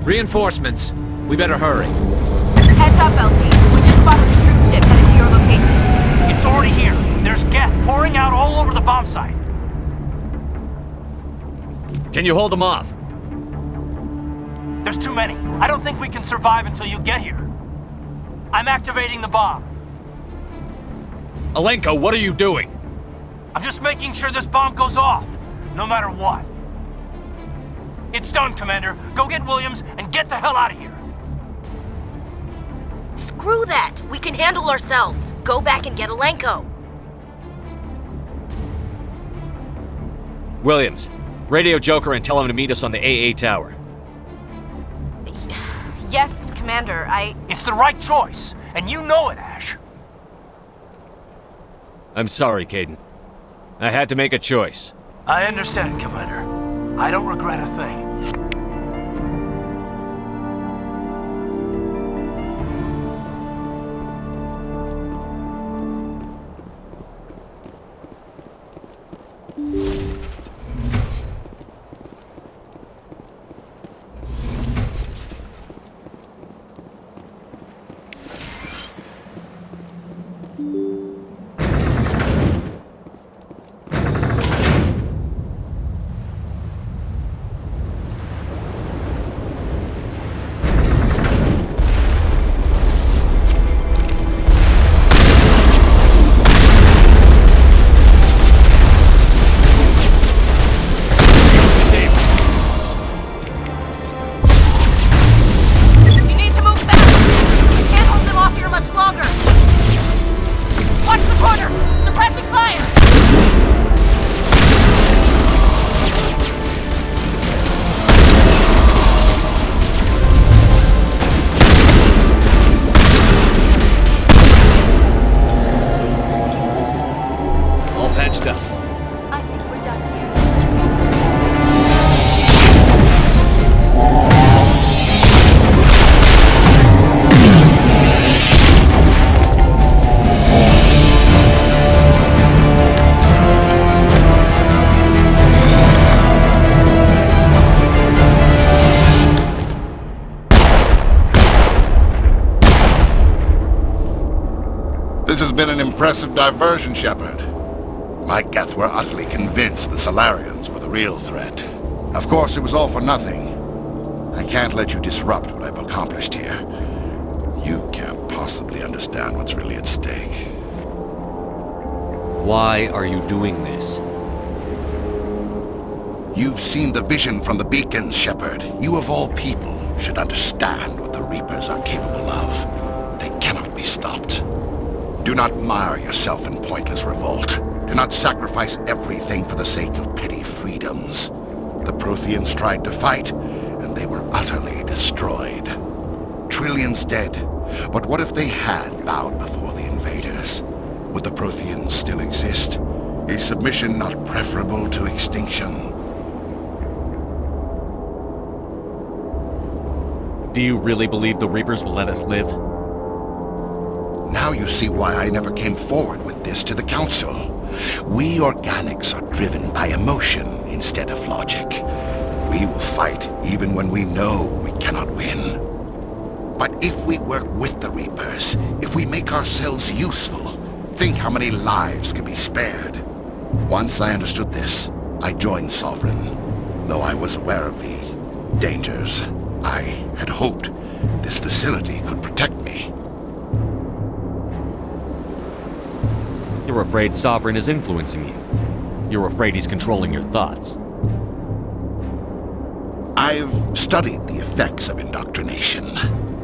Reinforcements. We better hurry. Heads up, LT. We just spotted a troop ship headed to your location. It's already here. There's gas pouring out all over the bomb site. Can you hold them off? There's too many. I don't think we can survive until you get here. I'm activating the bomb. Alenko, what are you doing? I'm just making sure this bomb goes off, no matter what. It's done, Commander. Go get Williams and get the hell out of here. Screw that! We can handle ourselves. Go back and get Alenko. Williams, radio Joker and tell him to meet us on the AA tower. Yes, Commander, It's the right choice, and you know it, Ash. I'm sorry, Caden. I had to make a choice. I understand, Commander. I don't regret a thing. This has been an impressive diversion, Shepard. My Geth were utterly convinced the Solarians were the real threat. Of course, it was all for nothing. I can't let you disrupt what I've accomplished here. You can't possibly understand what's really at stake. Why are you doing this? You've seen the vision from the beacons, Shepard. You of all people should understand what the Reapers are capable of. They cannot be stopped. Do not mire yourself in pointless revolt. Do not sacrifice everything for the sake of petty freedoms. The Protheans tried to fight, and they were utterly destroyed. Trillions dead, but what if they had bowed before the invaders? Would the Protheans still exist? Is submission not preferable to extinction? Do you really believe the Reapers will let us live? Now you see why I never came forward with this to the Council. We organics are driven by emotion instead of logic. We will fight even when we know we cannot win. But if we work with the Reapers, if we make ourselves useful, think how many lives could be spared. Once I understood this, I joined Sovereign. Though I was aware of the dangers, I had hoped this facility could protect me. You're afraid Sovereign is influencing you. You're afraid he's controlling your thoughts. I've studied the effects of indoctrination.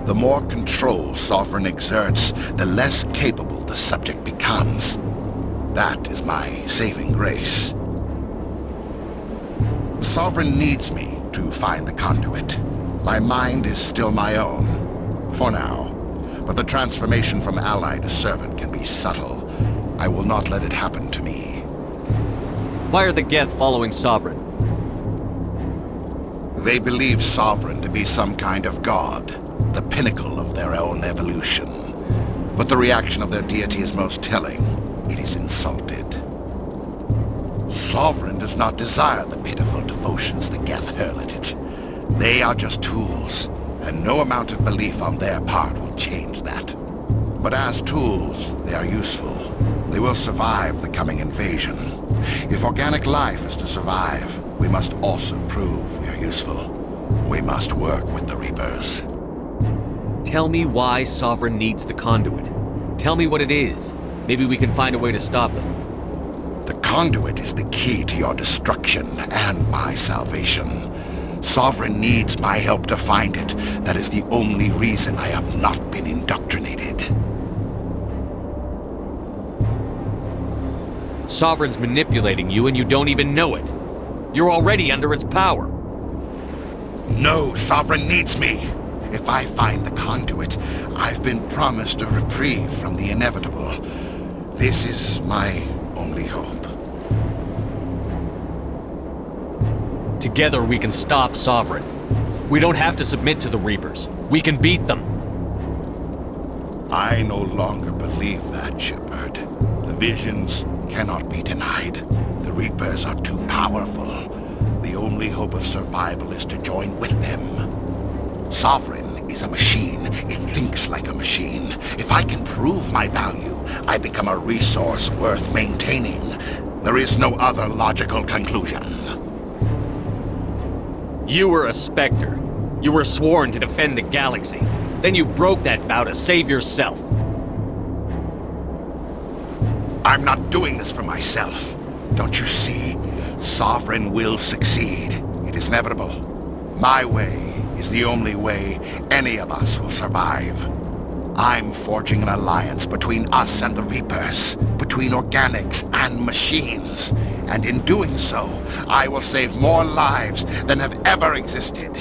The more control Sovereign exerts, the less capable the subject becomes. That is my saving grace. Sovereign needs me to find the conduit. My mind is still my own, for now. But the transformation from ally to servant can be subtle. I will not let it happen to me. Why are the Geth following Sovereign? They believe Sovereign to be some kind of god, the pinnacle of their own evolution. But the reaction of their deity is most telling. It is insulted. Sovereign does not desire the pitiful devotions the Geth hurl at it. They are just tools. and no amount of belief on their part will change that. But as tools, they are useful. They will survive the coming invasion. If organic life is to survive, we must also prove we are useful. We must work with the Reapers. Tell me why Sovereign needs the conduit. Tell me what it is. Maybe we can find a way to stop them. The conduit is the key to your destruction and my salvation. Sovereign needs my help to find it. That is the only reason I have not been indoctrinated. Sovereign's manipulating you and you don't even know it. You're already under its power. No, Sovereign needs me. If I find the conduit, I've been promised a reprieve from the inevitable. This is my only hope. Together we can stop Sovereign. We don't have to submit to the Reapers. We can beat them. I no longer believe that, Shepard. The visions cannot be denied. The Reapers are too powerful. The only hope of survival is to join with them. Sovereign is a machine. It thinks like a machine. If I can prove my value, I become a resource worth maintaining. There is no other logical conclusion. You were a Spectre. You were sworn to defend the galaxy. Then you broke that vow to save yourself. I'm not doing this for myself. Don't you see? Sovereign will succeed. It is inevitable. My way is the only way any of us will survive. I'm forging an alliance between us and the Reapers, between organics and machines. And in doing so, I will save more lives than have ever existed.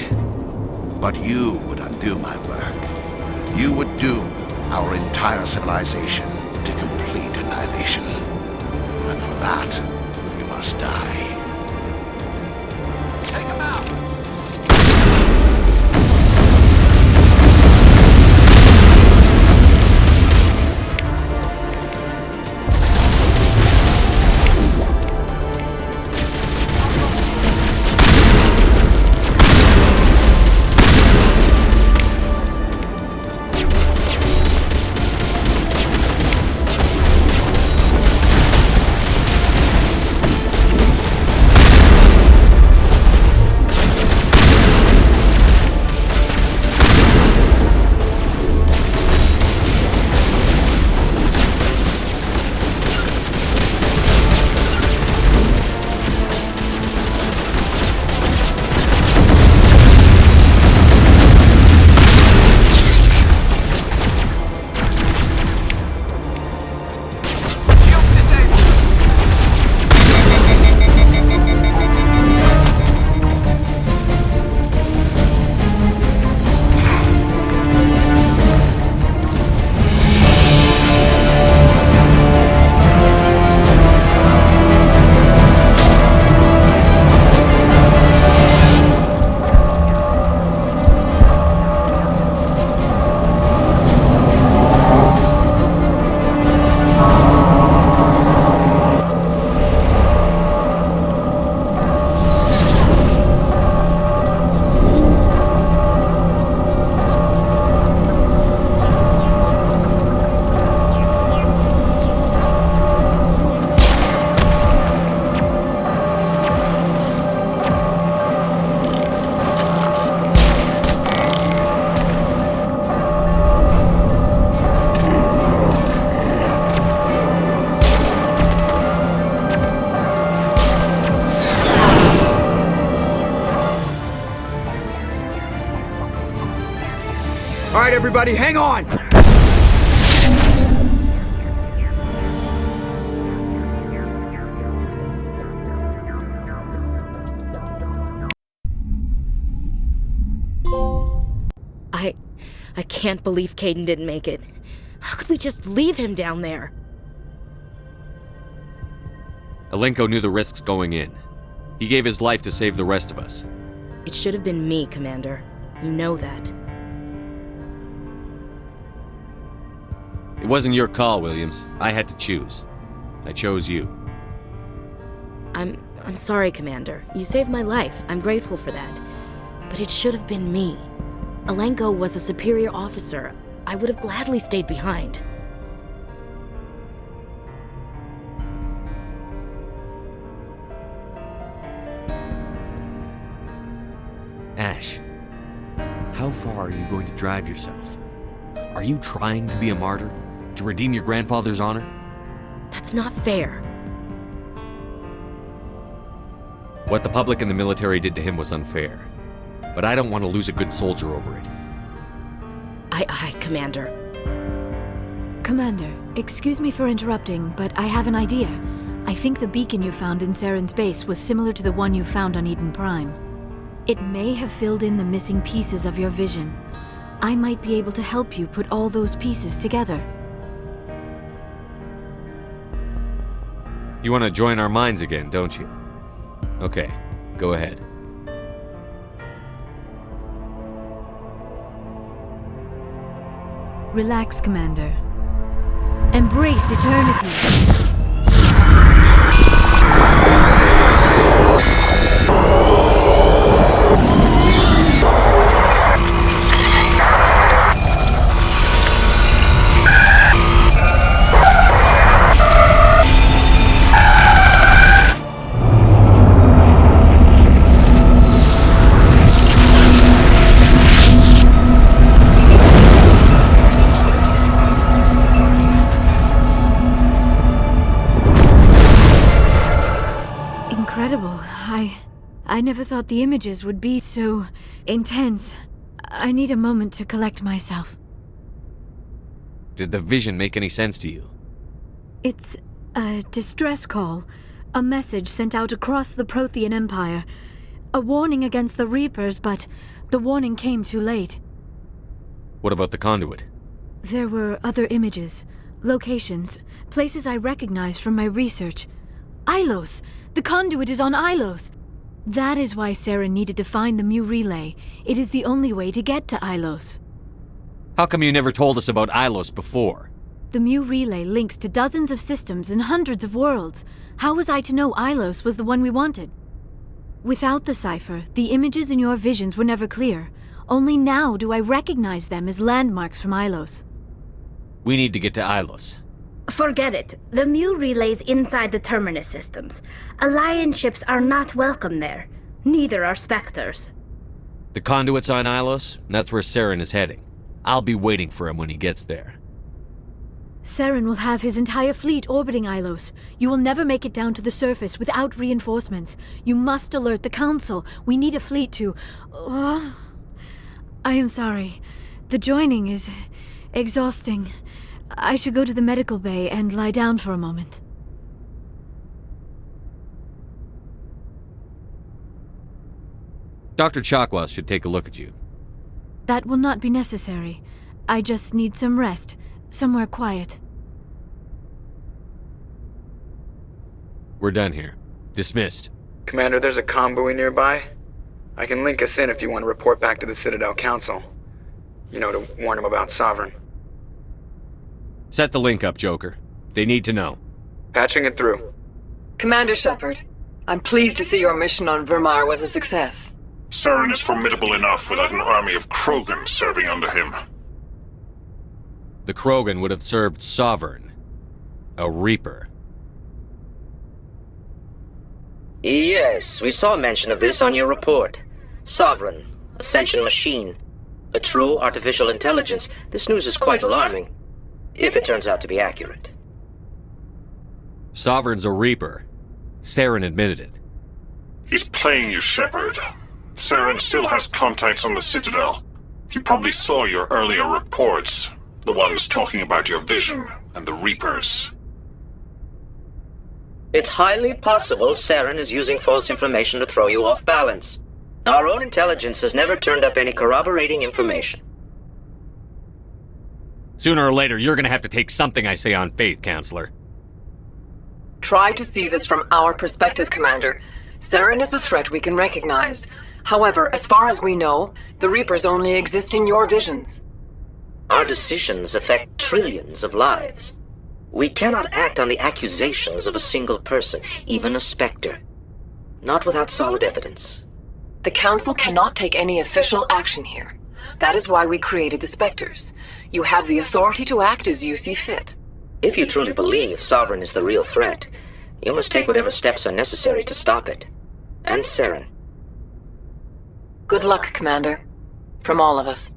But you would undo my work. You would doom our entire civilization to complete annihilation. And for that, you must die. Take him out! All right, everybody, hang on! I can't believe Caden didn't make it. How could we just leave him down there? Alenko knew the risks going in. He gave his life to save the rest of us. It should have been me, Commander. You know that. It wasn't your call, Williams. I had to choose. I chose you. I'm sorry, Commander. You saved my life. I'm grateful for that. But it should have been me. Alenko was a superior officer. I would have gladly stayed behind. Ash, how far are you going to drive yourself? Are you trying to be a martyr? To redeem your grandfather's honor? That's not fair. What the public and the military did to him was unfair. But I don't want to lose a good soldier over it. Aye, Commander. Commander, excuse me for interrupting, but I have an idea. I think the beacon you found in Saren's base was similar to the one you found on Eden Prime. It may have filled in the missing pieces of your vision. I might be able to help you put all those pieces together. You want to join our minds again, don't you? Okay, go ahead. Relax, Commander. Embrace eternity. Incredible. I never thought the images would be so intense. I need a moment to collect myself. Did the vision make any sense to you? It's a distress call. A message sent out across the Prothean Empire. A warning against the Reapers, but the warning came too late. What about the conduit? There were other images, locations, places I recognized from my research. Ilos! The conduit is on Ilos! That is why Saren needed to find the Mu Relay. It is the only way to get to Ilos. How come you never told us about Ilos before? The Mu Relay links to dozens of systems and hundreds of worlds. How was I to know Ilos was the one we wanted? Without the cipher, the images in your visions were never clear. Only now do I recognize them as landmarks from Ilos. We need to get to Ilos. Forget it. The Mu relay's inside the Terminus systems. Alliance ships are not welcome there. Neither are Spectres. The conduit's on Ilos, and that's where Saren is heading. I'll be waiting for him when he gets there. Saren will have his entire fleet orbiting Ilos. You will never make it down to the surface without reinforcements. You must alert the Council. We need a fleet to... I am sorry. The joining is exhausting. I should go to the medical bay and lie down for a moment. Dr. Chakwas should take a look at you. That will not be necessary. I just need some rest, somewhere quiet. We're done here. Dismissed. Commander, there's a convoy nearby. I can link us in if you want to report back to the Citadel Council. You know, to warn them about Sovereign. Set the link up, Joker. They need to know. Patching it through. Commander Shepard, I'm pleased to see your mission on Vermar was a success. Saren is formidable enough without an army of Krogan serving under him. The Krogan would have served Sovereign. A Reaper. Yes, we saw mention of this on your report. Sovereign, a sentient machine, a true artificial intelligence. This news is quite alarming, if it turns out to be accurate. Sovereign's a Reaper. Saren admitted it. He's playing you, Shepard. Saren still has contacts on the Citadel. He probably saw your earlier reports. The ones talking about your vision and the Reapers. It's highly possible Saren is using false information to throw you off balance. Our own intelligence has never turned up any corroborating information. Sooner or later, you're gonna have to take something I say on faith, Counselor. Try to see this from our perspective, Commander. Saren is a threat we can recognize. However, as far as we know, the Reapers only exist in your visions. Our decisions affect trillions of lives. We cannot act on the accusations of a single person, even a Spectre. Not without solid evidence. The Council cannot take any official action here. That is why we created the Spectres. You have the authority to act as you see fit. If you truly believe Sovereign is the real threat, you must take whatever steps are necessary to stop it. And Saren. Good luck, Commander. From all of us.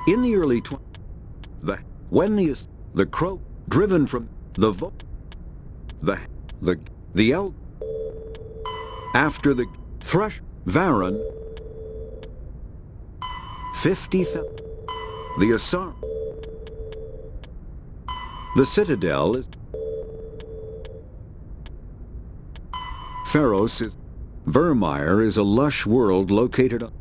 In the early when the crow driven from the el after the thrush Varan 50,000 the Asar the Citadel is Pharos is Vermeer is a lush world located on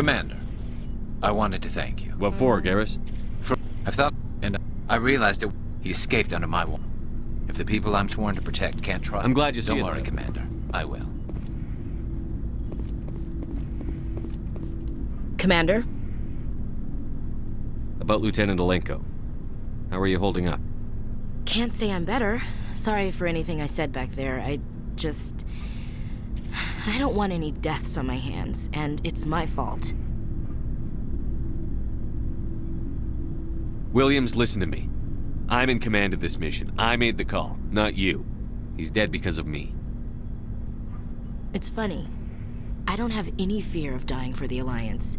Commander, I wanted to thank you. What for, Garrus? I've thought, and I realized that he escaped under my watch. If the people I'm sworn to protect can't trust, I'm glad you see it. Don't worry, Commander. I will. Commander? About Lieutenant Alenko. How are you holding up? Can't say I'm better. Sorry for anything I said back there. I don't want any deaths on my hands, and it's my fault. Williams, listen to me. I'm in command of this mission. I made the call, not you. He's dead because of me. It's funny. I don't have any fear of dying for the Alliance.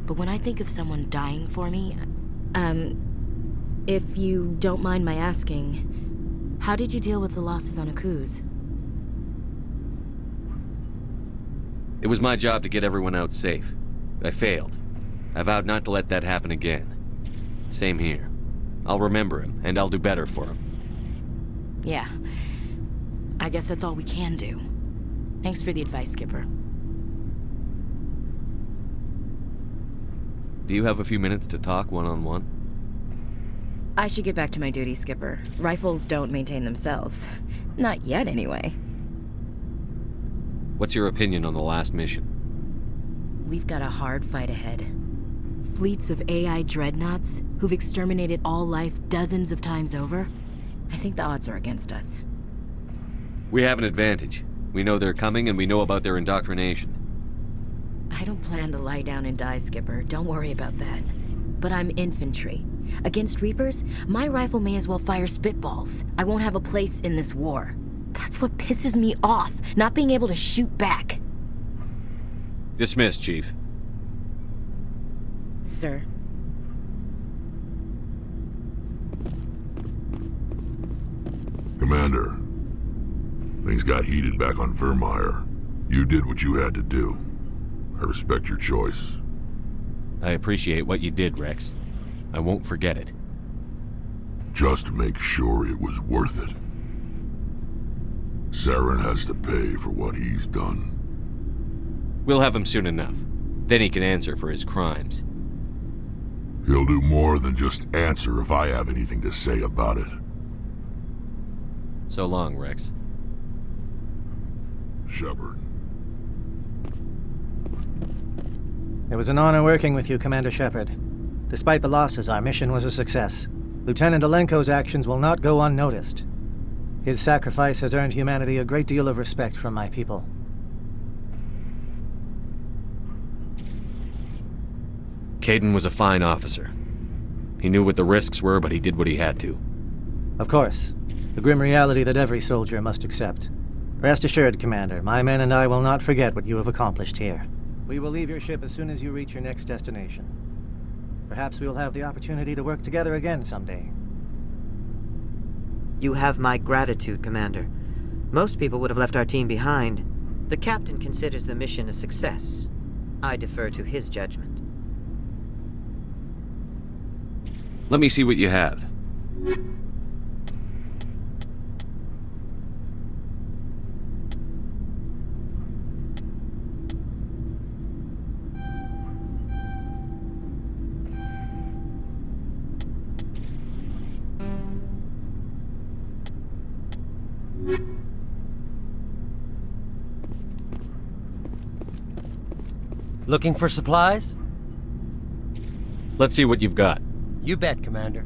But when I think of someone dying for me, if you don't mind my asking, how did you deal with the losses on Akuz? It was my job to get everyone out safe. I failed. I vowed not to let that happen again. Same here. I'll remember him, and I'll do better for him. Yeah. I guess that's all we can do. Thanks for the advice, Skipper. Do you have a few minutes to talk one-on-one? I should get back to my duty, Skipper. Rifles don't maintain themselves. Not yet, anyway. What's your opinion on the last mission? We've got a hard fight ahead. Fleets of AI dreadnoughts who've exterminated all life dozens of times over. I think the odds are against us. We have an advantage. We know they're coming and we know about their indoctrination. I don't plan to lie down and die, Skipper. Don't worry about that. But I'm infantry. Against Reapers, my rifle may as well fire spitballs. I won't have a place in this war. That's what pisses me off, not being able to shoot back. Dismissed, Chief. Sir. Commander, things got heated back on Vermeer. You did what you had to do. I respect your choice. I appreciate what you did, Rex. I won't forget it. Just make sure it was worth it. Saren has to pay for what he's done. We'll have him soon enough. Then he can answer for his crimes. He'll do more than just answer if I have anything to say about it. So long, Rex. Shepard. It was an honor working with you, Commander Shepard. Despite the losses, our mission was a success. Lieutenant Alenko's actions will not go unnoticed. His sacrifice has earned humanity a great deal of respect from my people. Kaidan was a fine officer. He knew what the risks were, but he did what he had to. Of course. The grim reality that every soldier must accept. Rest assured, Commander, my men and I will not forget what you have accomplished here. We will leave your ship as soon as you reach your next destination. Perhaps we will have the opportunity to work together again someday. You have my gratitude, Commander. Most people would have left our team behind. The captain considers the mission a success. I defer to his judgment. Let me see what you have. Looking for supplies? Let's see what you've got. You bet, Commander.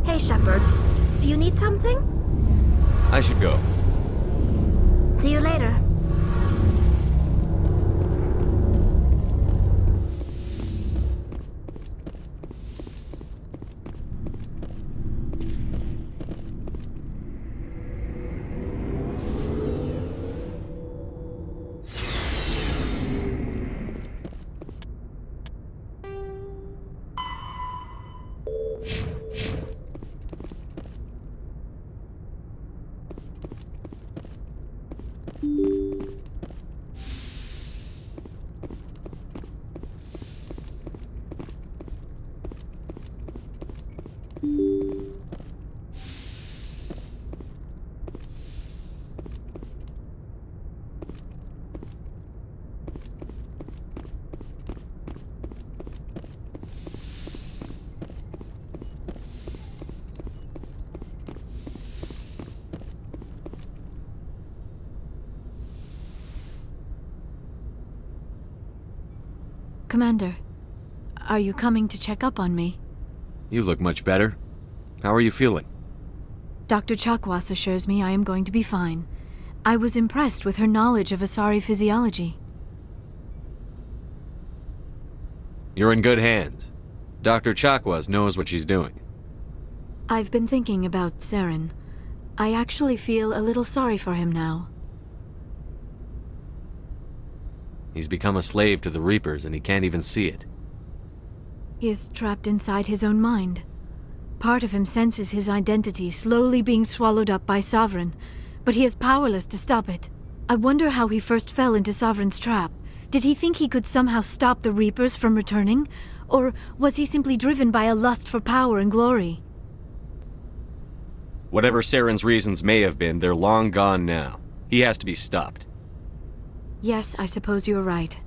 Hey, Shepard. Do you need something? I should go. See you later. Commander, are you coming to check up on me? You look much better. How are you feeling? Dr. Chakwas assures me I am going to be fine. I was impressed with her knowledge of Asari physiology. You're in good hands. Dr. Chakwas knows what she's doing. I've been thinking about Saren. I actually feel a little sorry for him now. He's become a slave to the Reapers and he can't even see it. He is trapped inside his own mind. Part of him senses his identity slowly being swallowed up by Sovereign, but he is powerless to stop it. I wonder how he first fell into Sovereign's trap. Did he think he could somehow stop the Reapers from returning? Or was he simply driven by a lust for power and glory? Whatever Saren's reasons may have been, they're long gone now. He has to be stopped. Yes, I suppose you're right.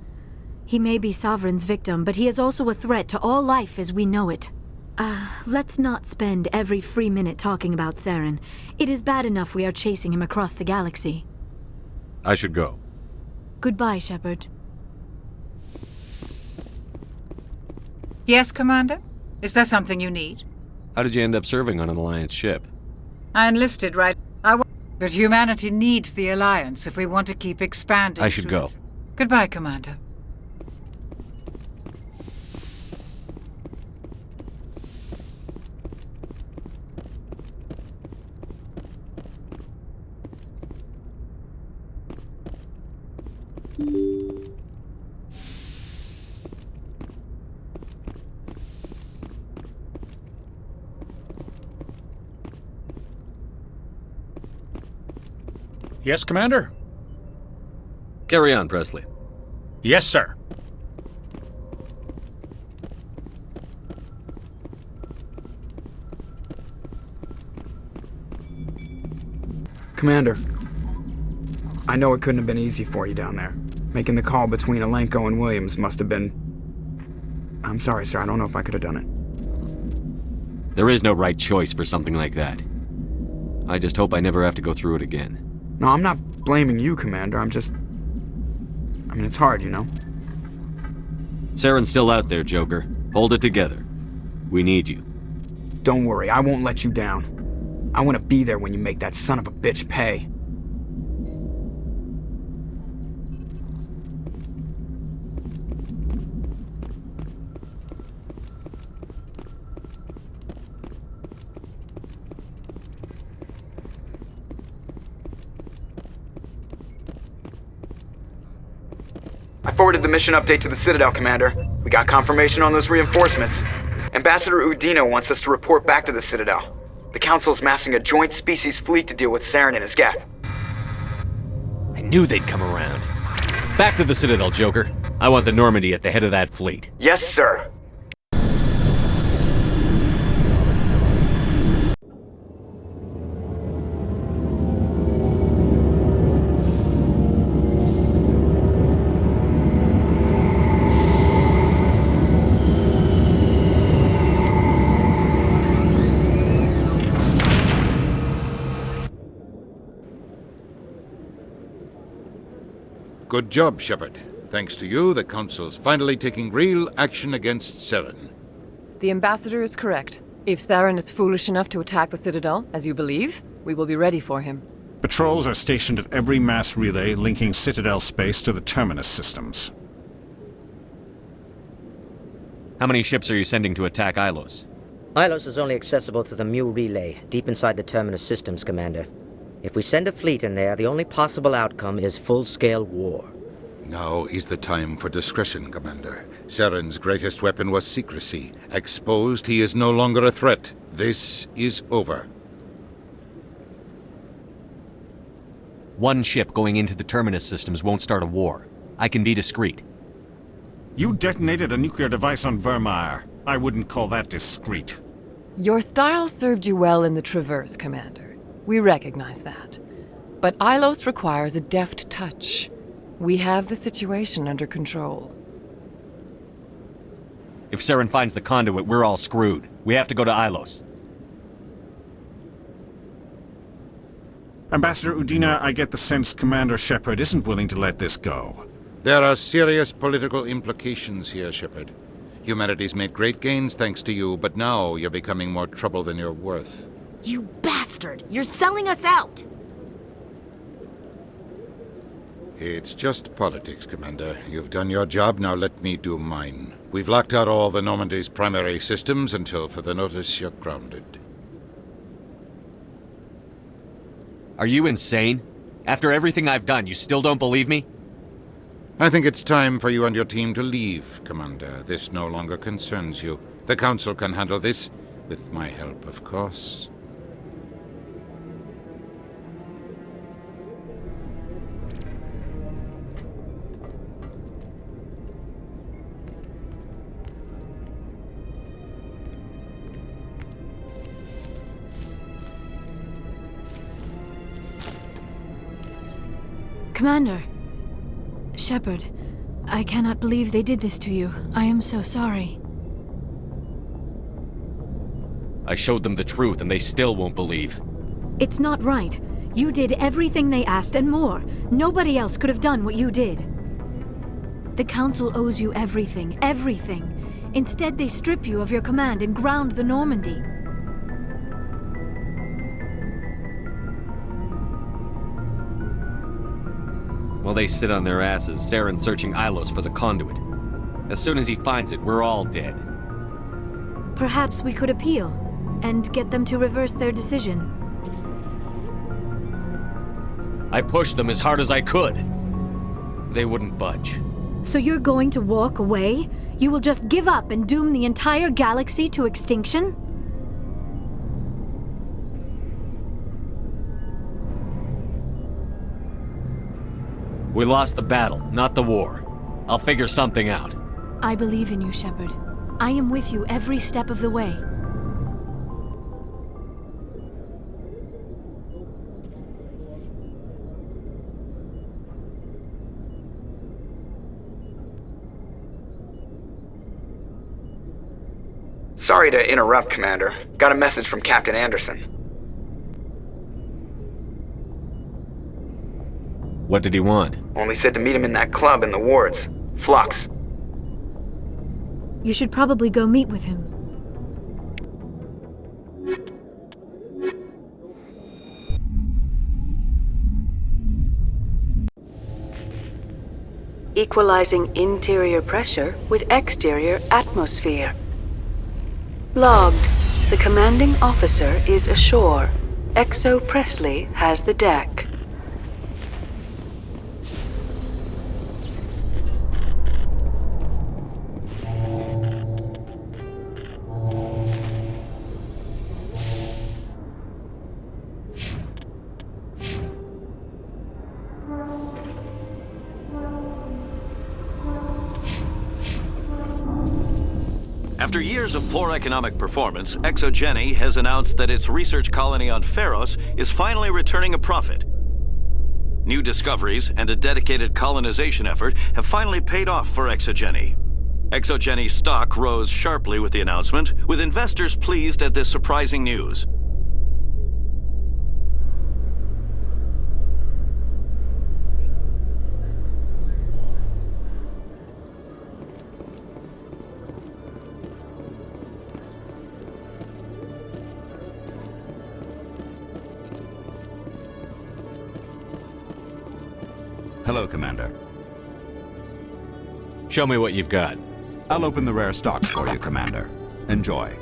He may be Sovereign's victim, but he is also a threat to all life as we know it. Let's not spend every free minute talking about Saren. It is bad enough we are chasing him across the galaxy. I should go. Goodbye, Shepard. Yes, Commander? Is there something you need? How did you end up serving on an Alliance ship? I enlisted, right? But humanity needs the Alliance if we want to keep expanding. I should go. Goodbye, Commander. Yes, Commander? Carry on, Presley. Yes, sir. Commander, I know it couldn't have been easy for you down there. Making the call between Alenko and Williams must have been... I'm sorry, sir. I don't know if I could have done it. There is no right choice for something like that. I just hope I never have to go through it again. No, I'm not blaming you, Commander. I mean, it's hard, you know? Saren's still out there, Joker. Hold it together. We need you. Don't worry, I won't let you down. I want to be there when you make that son of a bitch pay. I forwarded the mission update to the Citadel, Commander. We got confirmation on those reinforcements. Ambassador Udina wants us to report back to the Citadel. The Council's massing a joint species fleet to deal with Saren and his Geth. I knew they'd come around. Back to the Citadel, Joker. I want the Normandy at the head of that fleet. Yes, sir. Good job, Shepard. Thanks to you, the Council's finally taking real action against Saren. The Ambassador is correct. If Saren is foolish enough to attack the Citadel, as you believe, we will be ready for him. Patrols are stationed at every mass relay linking Citadel space to the Terminus systems. How many ships are you sending to attack Ilos? Ilos is only accessible to the Mu relay, deep inside the Terminus systems, Commander. If we send a fleet in there, the only possible outcome is full-scale war. Now is the time for discretion, Commander. Saren's greatest weapon was secrecy. Exposed, he is no longer a threat. This is over. One ship going into the Terminus systems won't start a war. I can be discreet. You detonated a nuclear device on Vermeer. I wouldn't call that discreet. Your style served you well in the Traverse, Commander. We recognize that. But Ilos requires a deft touch. We have the situation under control. If Saren finds the conduit, we're all screwed. We have to go to Ilos. Ambassador Udina, I get the sense Commander Shepard isn't willing to let this go. There are serious political implications here, Shepard. Humanity's made great gains thanks to you, but now you're becoming more trouble than you're worth. You bastard! You're selling us out! It's just politics, Commander. You've done your job, now let me do mine. We've locked out all the Normandy's primary systems until further notice you're grounded. Are you insane? After everything I've done, you still don't believe me? I think it's time for you and your team to leave, Commander. This no longer concerns you. The Council can handle this, with my help, of course. Commander. Shepard, I cannot believe they did this to you. I am so sorry. I showed them the truth and they still won't believe. It's not right. You did everything they asked and more. Nobody else could have done what you did. The Council owes you everything, everything. Instead, they strip you of your command and ground the Normandy. While they sit on their asses, Saren's searching Ilos for the conduit. As soon as he finds it, we're all dead. Perhaps we could appeal and get them to reverse their decision. I pushed them as hard as I could. They wouldn't budge. So you're going to walk away? You will just give up and doom the entire galaxy to extinction? We lost the battle, not the war. I'll figure something out. I believe in you, Shepard. I am with you every step of the way. Sorry to interrupt, Commander. Got a message from Captain Anderson. What did he want? Only said to meet him in that club in the wards. Flux. You should probably go meet with him. Equalizing interior pressure with exterior atmosphere. Logged. The commanding officer is ashore. Exo Presley has the deck. After years of poor economic performance, ExoGeni has announced that its research colony on Pharos is finally returning a profit. New discoveries and a dedicated colonization effort have finally paid off for ExoGeni. ExoGeni's stock rose sharply with the announcement, with investors pleased at this surprising news. Hello, Commander. Show me what you've got. I'll open the rare stocks for you, Commander. Enjoy.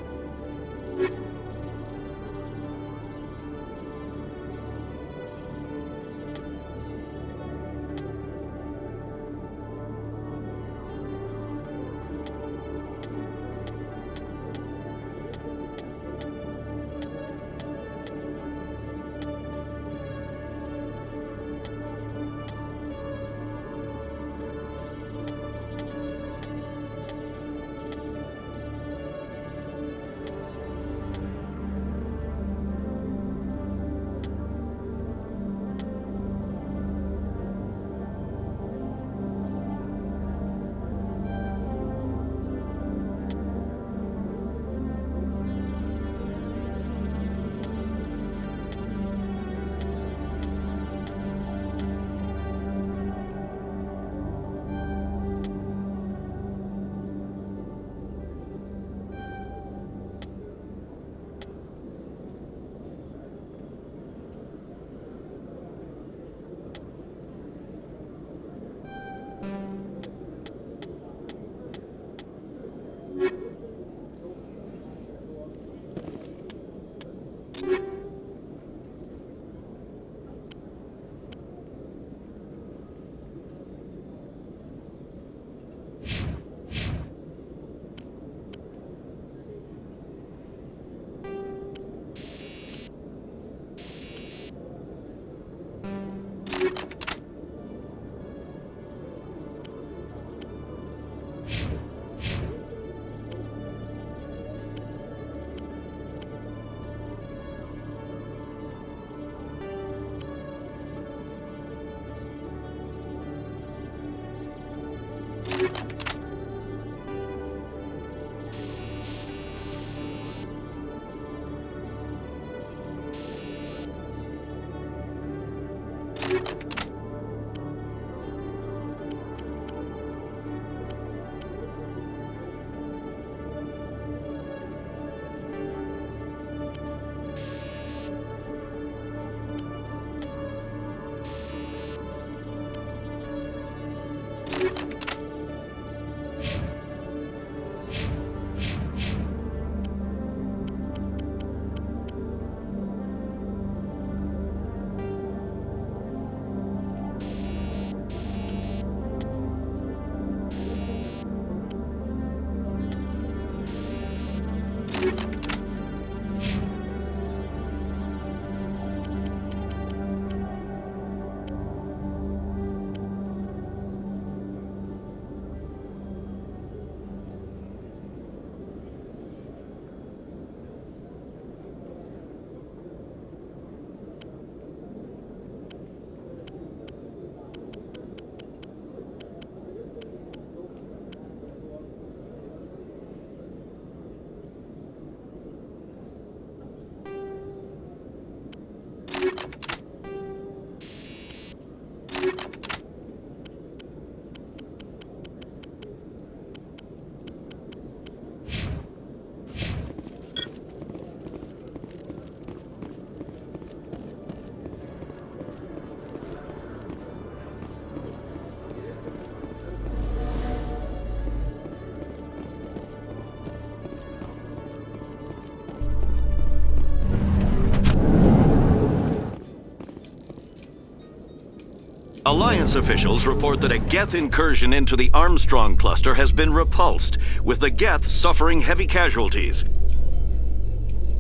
Alliance officials report that a Geth incursion into the Armstrong cluster has been repulsed, with the Geth suffering heavy casualties.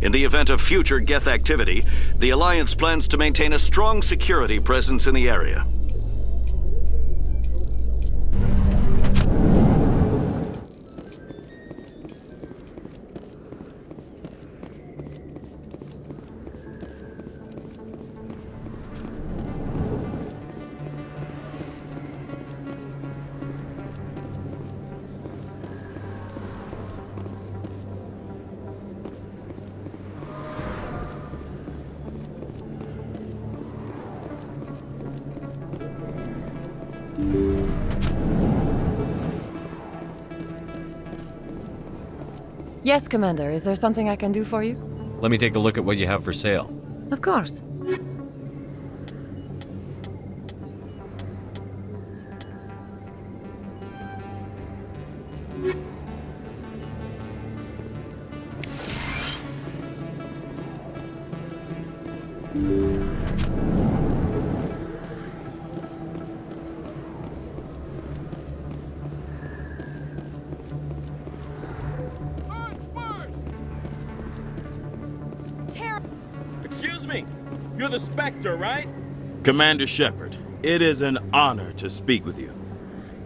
In the event of future Geth activity, the Alliance plans to maintain a strong security presence in the area. Yes, Commander. Is there something I can do for you? Let me take a look at what you have for sale. Of course. Excuse me, you're the Spectre, right? Commander Shepard, it is an honor to speak with you.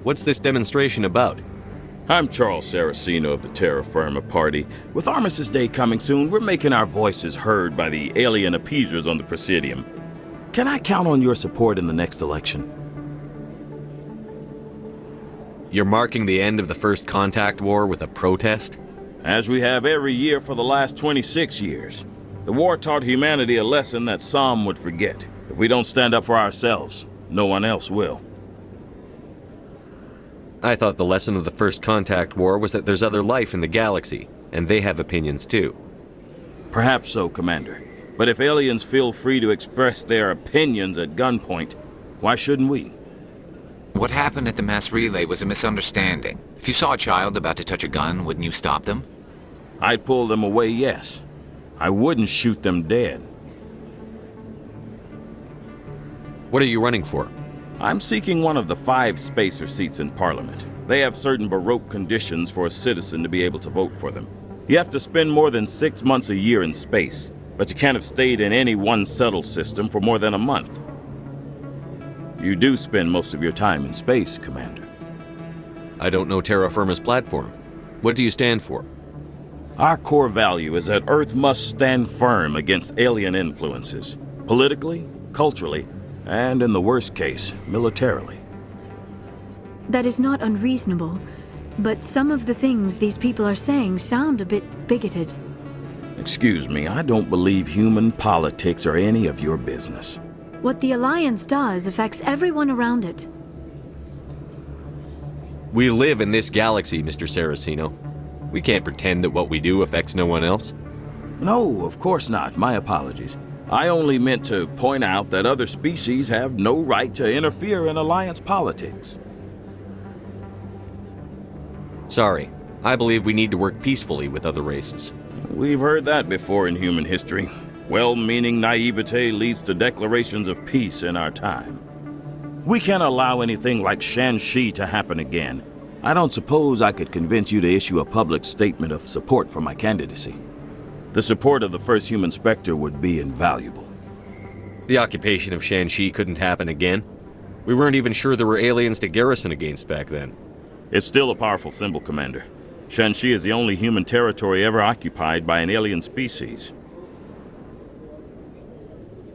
What's this demonstration about? I'm Charles Saraceno of the Terra Firma Party. With Armistice Day coming soon, we're making our voices heard by the alien appeasers on the Presidium. Can I count on your support in the next election? You're marking the end of the First Contact War with a protest? As we have every year for the last 26 years. The war taught humanity a lesson that some would forget. If we don't stand up for ourselves, no one else will. I thought the lesson of the First Contact War was that there's other life in the galaxy, and they have opinions too. Perhaps so, Commander. But if aliens feel free to express their opinions at gunpoint, why shouldn't we? What happened at the mass relay was a misunderstanding. If you saw a child about to touch a gun, wouldn't you stop them? I'd pull them away, yes. I wouldn't shoot them dead. What are you running for? I'm seeking one of the 5 spacer seats in Parliament. They have certain Baroque conditions for a citizen to be able to vote for them. You have to spend more than 6 months a year in space, but you can't have stayed in any one settled system for more than a month. You do spend most of your time in space, Commander. I don't know Terra Firma's platform. What do you stand for? Our core value is that Earth must stand firm against alien influences, politically, culturally, and in the worst case, militarily. That is not unreasonable, but some of the things these people are saying sound a bit bigoted. Excuse me, I don't believe human politics are any of your business. What the Alliance does affects everyone around it. We live in this galaxy, Mr. Saraceno. We can't pretend that what we do affects no one else. No, of course not. My apologies. I only meant to point out that other species have no right to interfere in Alliance politics. Sorry. I believe we need to work peacefully with other races. We've heard that before in human history. Well-meaning naivete leads to declarations of peace in our time. We can't allow anything like Shanxi to happen again. I don't suppose I could convince you to issue a public statement of support for my candidacy. The support of the first human Spectre would be invaluable. The occupation of Shanxi couldn't happen again. We weren't even sure there were aliens to garrison against back then. It's still a powerful symbol, Commander. Shanxi is the only human territory ever occupied by an alien species.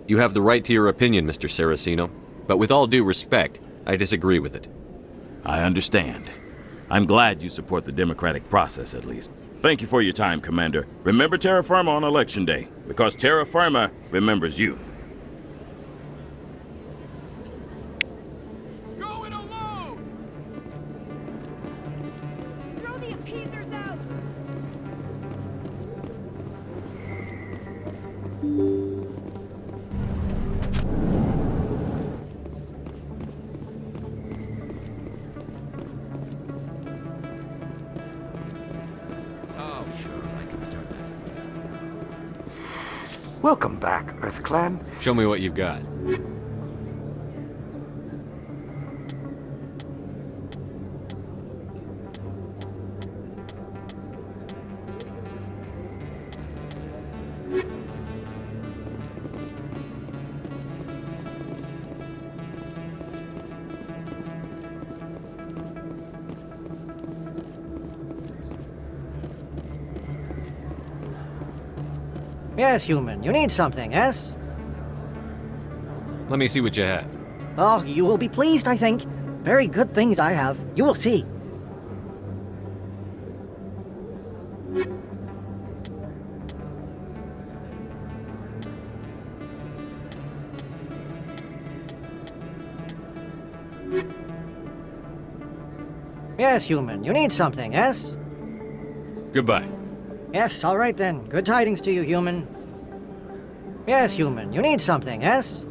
You have the right to your opinion, Mr. Saraceno, but with all due respect, I disagree with it. I understand. I'm glad you support the democratic process, at least. Thank you for your time, Commander. Remember Terra Firma on Election Day, because Terra Firma remembers you. Throw the appeasers out! Welcome back, EarthClan. Show me what you've got. Yes, human. You need something, yes? Let me see what you have. Oh, you will be pleased, I think. Very good things I have. You will see. Yes, human. You need something, yes? Goodbye. Yes, all right then. Good tidings to you, human. Yes, human. You need something, yes?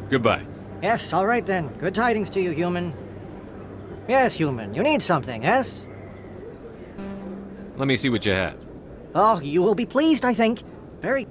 Goodbye. Yes, all right then. Good tidings to you, human. Yes, human. You need something, yes? Let me see what you have. Oh, you will be pleased, I think. Very...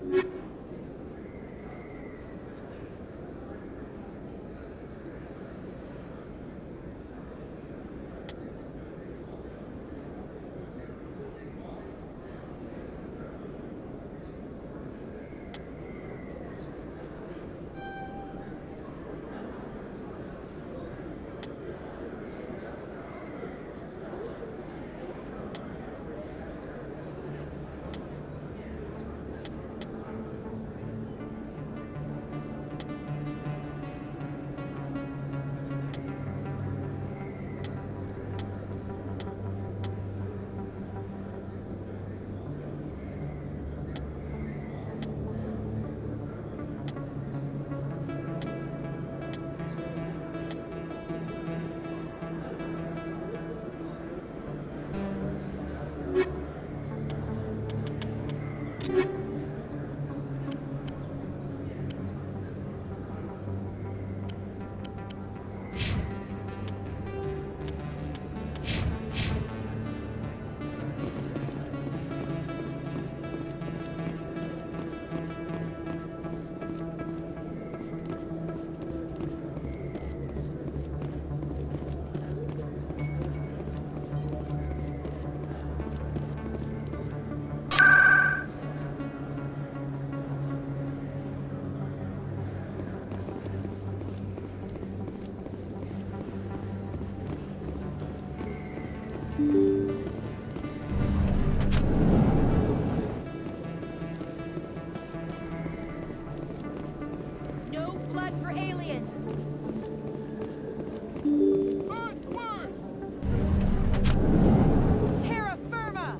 No blood for aliens! Terra firma!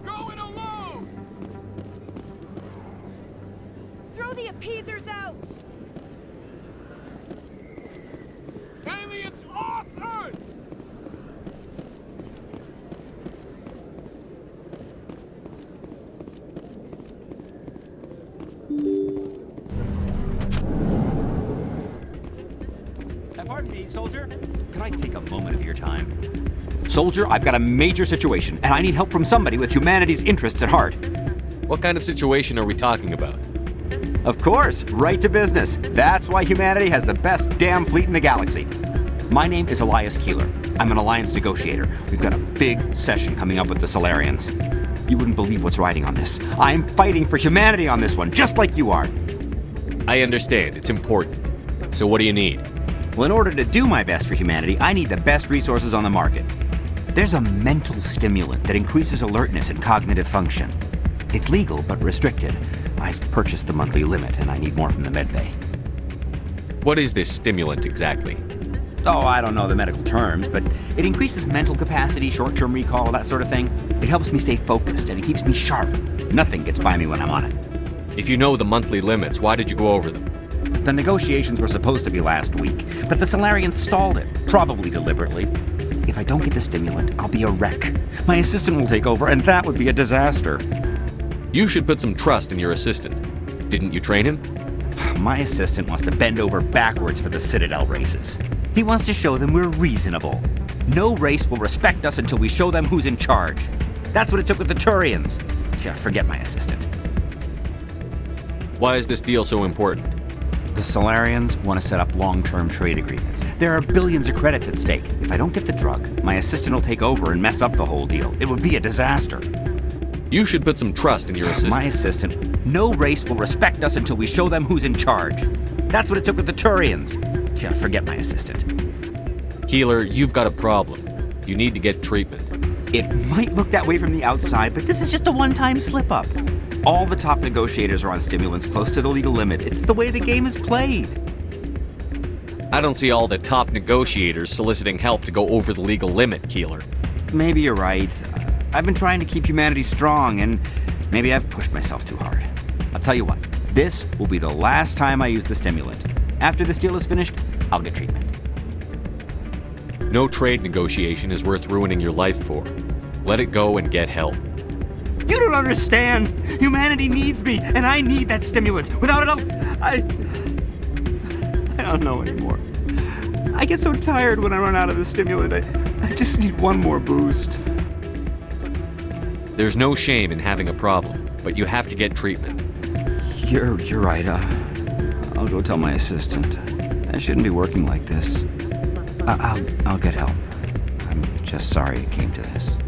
Going alone! Throw the appeasers out! Aliens off Earth! Pardon me, soldier. Could I take a moment of your time? Soldier, I've got a major situation, and I need help from somebody with humanity's interests at heart. What kind of situation are we talking about? Of course, right to business. That's why humanity has the best damn fleet in the galaxy. My name is Elias Keeler. I'm an alliance negotiator. We've got a big session coming up with the Solarians. You wouldn't believe what's riding on this. I'm fighting for humanity on this one, just like you are. I understand. It's important. So what do you need? Well, in order to do my best for humanity, I need the best resources on the market. There's a mental stimulant that increases alertness and cognitive function. It's legal, but restricted. I've purchased the monthly limit, and I need more from the medbay. What is this stimulant exactly? Oh, I don't know the medical terms, but it increases mental capacity, short-term recall, that sort of thing. It helps me stay focused, and it keeps me sharp. Nothing gets by me when I'm on it. If you know the monthly limits, why did you go over them? The negotiations were supposed to be last week, but the Solarians stalled it, probably deliberately. If I don't get the stimulant, I'll be a wreck. My assistant will take over, and that would be a disaster. You should put some trust in your assistant. Didn't you train him? My assistant wants to bend over backwards for the Citadel races. He wants to show them we're reasonable. No race will respect us until we show them who's in charge. That's what it took with the Turians. Forget my assistant. Why is this deal so important? The Solarians want to set up long-term trade agreements. There are billions of credits at stake. If I don't get the drug, my assistant will take over and mess up the whole deal. It would be a disaster. You should put some trust in your assistant. My assistant. No race will respect us until we show them who's in charge. That's what it took with the Turians. Forget my assistant. Keeler, you've got a problem. You need to get treatment. It might look that way from the outside, but this is just a one-time slip-up. All the top negotiators are on stimulants close to the legal limit. It's the way the game is played. I don't see all the top negotiators soliciting help to go over the legal limit, Keeler. Maybe you're right. I've been trying to keep humanity strong, and maybe I've pushed myself too hard. I'll tell you what, this will be the last time I use the stimulant. After this deal is finished, I'll get treatment. No trade negotiation is worth ruining your life for. Let it go and get help. You don't understand! Humanity needs me, and I need that stimulant. Without it, I don't know anymore. I get so tired when I run out of the stimulant. I just need one more boost. There's no shame in having a problem, but you have to get treatment. You're right. I'll go tell my assistant. I shouldn't be working like this. I'll get help. I'm just sorry it came to this.